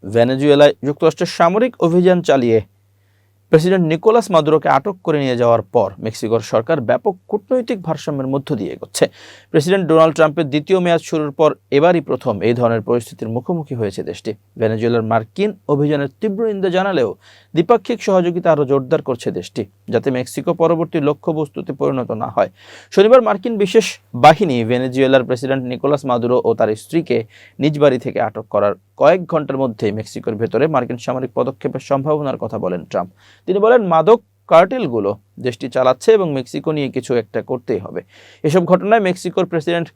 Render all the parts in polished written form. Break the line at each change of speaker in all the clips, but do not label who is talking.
ভেনেজুয়েলায় যুক্তরাষ্ট্রের সামরিক অভিযান চালিয়ে প্রেসিডেন্ট নিকোলাস মাদুরোকে আটক করে নিয়ে যাওয়ার পর মেক্সিকোর সরকার ব্যাপক কূটনৈতিক ভারসাম্যের মধ্য দিয়ে এগোচ্ছে। প্রেসিডেন্ট ডোনাল্ড ট্রাম্পের দ্বিতীয় মেয়াদ শুরুর পর এবারই প্রথম এই ধরনের পরিস্থিতির মুখোমুখি হয়েছে দেশটি। ভেনেজুয়েলার মার্কিন অভিযানের তীব্র নিন্দা জানালেও দ্বিপাক্ষিক সহযোগিতা আরও জোরদার করছে দেশটি, যাতে মেক্সিকো পরবর্তী লক্ষ্যবস্তুতে পরিণত না হয়। শনিবার মার্কিন বিশেষ বাহিনী ভেনেজুয়েলার প্রেসিডেন্ট নিকোলাস মাদুরো ও তার স্ত্রীকে নিজ বাড়ি থেকে আটক করার কয়েক ঘন্টার মধ্যেই মেক্সিকোর ভেতরে মার্কিন সামরিক পদক্ষেপের সম্ভাবনার কথা বলেন ট্রাম্প। তিনি বলেন, মাদক কার্টেলগুলো দেশটি চালাচ্ছে এবং মেক্সিকো নিয়ে কিছু একটা করতেই হবে। এসব ঘটনায় মেক্সিকোর প্রেসিডেন্ট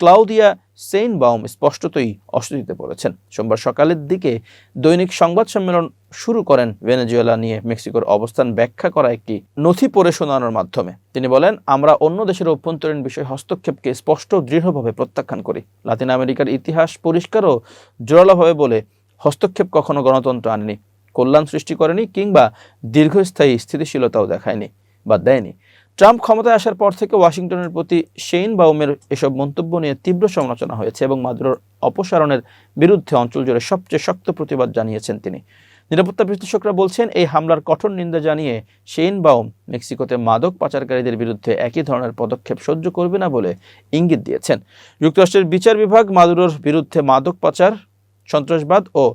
ক্লাউদিয়া সেইনবাউম স্পষ্টতই অস্বস্তিতে পড়েছেন। সোমবার সকালের দিকে দৈনিক সংবাদ সম্মেলন শুরু করেন ভেনেজুয়েলা নিয়ে মেক্সিকোর অবস্থান ব্যাখ্যা করা একটি নথি পড়ে শোনানোর মাধ্যমে। তিনি বলেন, আমরা অন্য দেশের অভ্যন্তরীণ বিষয়ে হস্তক্ষেপকে স্পষ্ট দৃঢ়ভাবে প্রত্যাখ্যান করি। লাতিন আমেরিকার ইতিহাস পরিষ্কার ও জোরালোভাবে বলে, হস্তক্ষেপ কখনো গণতন্ত্র আনেনি, কল্যাণ সৃষ্টি করেনি কিংবা দীর্ঘস্থায়ী স্থিতিশীলতাও দেখায়নি বা দেয়নি। ট্রাম্প ক্ষমতায় আসার পর থেকে ওয়াশিংটনের প্রতি সেইনবাউমের এসব মন্তব্য নিয়ে তীব্র সমালোচনা হয়েছে এবং মাদুরোর অপসারণের বিরুদ্ধে অঞ্চল জুড়ে সবচেয়ে শক্ত প্রতিবাদ জানিয়েছেন তিনি। নিরাপত্তা বিশ্লেষকরা বলছেন, এই হামলার কঠোর নিন্দা জানিয়ে সেইনবাউম মেক্সিকোতে মাদক পাচারকারীদের বিরুদ্ধে একই ধরনের পদক্ষেপ সহ্য করবে না বলে ইঙ্গিত দিয়েছেন। যুক্তরাষ্ট্রের বিচার বিভাগ মাদুরোর বিরুদ্ধে মাদক পাচার, সন্ত্রাসবাদ ও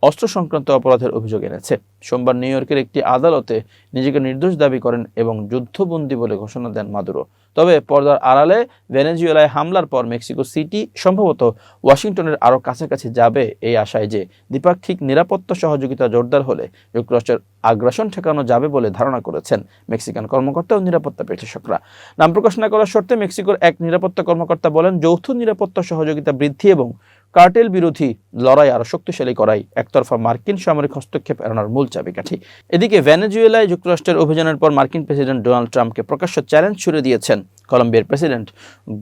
অস্ত্র সংক্রান্ত অপরাধের অভিযোগ এনেছে। সোমবার নিউ ইয়র্কের একটি আদালতে নিজেকে নির্দোষ দাবি করেন এবং যুদ্ধবন্দী বলে ঘোষণা দেন মাদুরো। তবে পর্দার আড়ালে ভেনেজুয়েলায় হামলার পর মেক্সিকো সিটি সম্ভবত ওয়াশিংটনের আরও কাছাকাছি যাবে এই আশায় যে দ্বিপাক্ষিক নিরাপত্তা সহযোগিতা জোরদার হলে যুক্তরাষ্ট্রের আগ্রাসন ঠেকানো যাবে বলে ধারণা করেছেন মেক্সিকান কর্মকর্তা ও নিরাপত্তা বিশ্লেষকরা। নাম প্রকাশ না করার শর্তে মেক্সিকোর এক নিরাপত্তা কর্মকর্তা বলেন, যৌথ নিরাপত্তা সহযোগিতা বৃদ্ধি এবং কার্টেল বিরোধী লড়াই আরও শক্তিশালী করাই একতরফা মার্কিন সামরিক হস্তক্ষেপ এড়ানোর মূল চাবিকাঠি। এদিকে ভেনেজুয়েলায় যুক্তরাষ্ট্রের অভিযানের পর মার্কিন প্রেসিডেন্ট ডোনাল্ড ট্রাম্পকে প্রকাশ্য চ্যালেঞ্জ ছুড়ে দিয়েছেন কলম্বিয়ার প্রেসিডেন্ট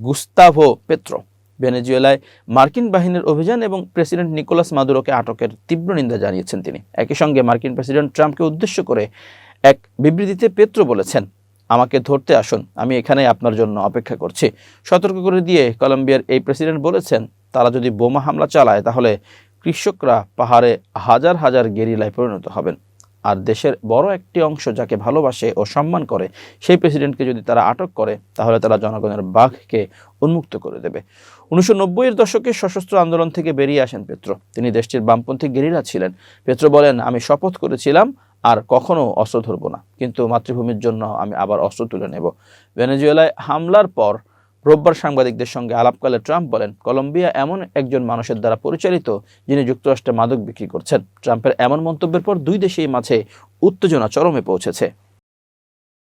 গুস্তাভো পেত্রো। ভেনেজুয়েলায় মার্কিন বাহিনীর অভিযান এবং প্রেসিডেন্ট নিকোলাস মাদুরোকে আটকের তীব্র নিন্দা জানিয়েছেন তিনি। একই সঙ্গে মার্কিন প্রেসিডেন্ট ট্রাম্পকে উদ্দেশ্য করে এক বিবৃতিতে পেত্রো বলেছেন, আমাকে ধরতে আসুন, আমি এখানে আপনার জন্য অপেক্ষা করছি। সতর্ক করে দিয়ে কলম্বিয়ার এই প্রেসিডেন্ট বলেছেন, তারা যদি বোমা হামলা চালায় তাহলে কৃষকরা পাহাড়ে হাজার হাজার গেরিলায় পরিণত হবেন। আর দেশের বড় একটি অংশ যাকে ভালোবাসে ও সম্মান করে সেই প্রেসিডেন্টকে যদি তারা আটক করে তাহলে তারা জনগণের বাঘকে উন্মুক্ত করে দেবে। 1990-এর দশকে সশস্ত্র আন্দোলন থেকে বেরিয়ে আসেন পেত্রো। তিনি দেশটির বামপন্থী গেরিলা ছিলেন। পেত্রো বলেন, আমি শপথ করেছিলাম আর কখনো অস্ত্র ধরব না, কিন্তু মাতৃভূমির জন্য আমি আবার অস্ত্র তুলে নেব। ভেনেজুয়েলায় হামলার পর রোববার সাংবাদিকদের সঙ্গে আলাপকালে ট্রাম্প বলেন, কলম্বিয়া এমন একজন মানুষের দ্বারা পরিচালিত যিনি যুক্তরাষ্ট্রে মাদক বিক্রি করছেন। ট্রাম্পের এমন মন্তব্যের পর দুই দেশের মাঝে উত্তেজনা চরমে পৌঁছেছে।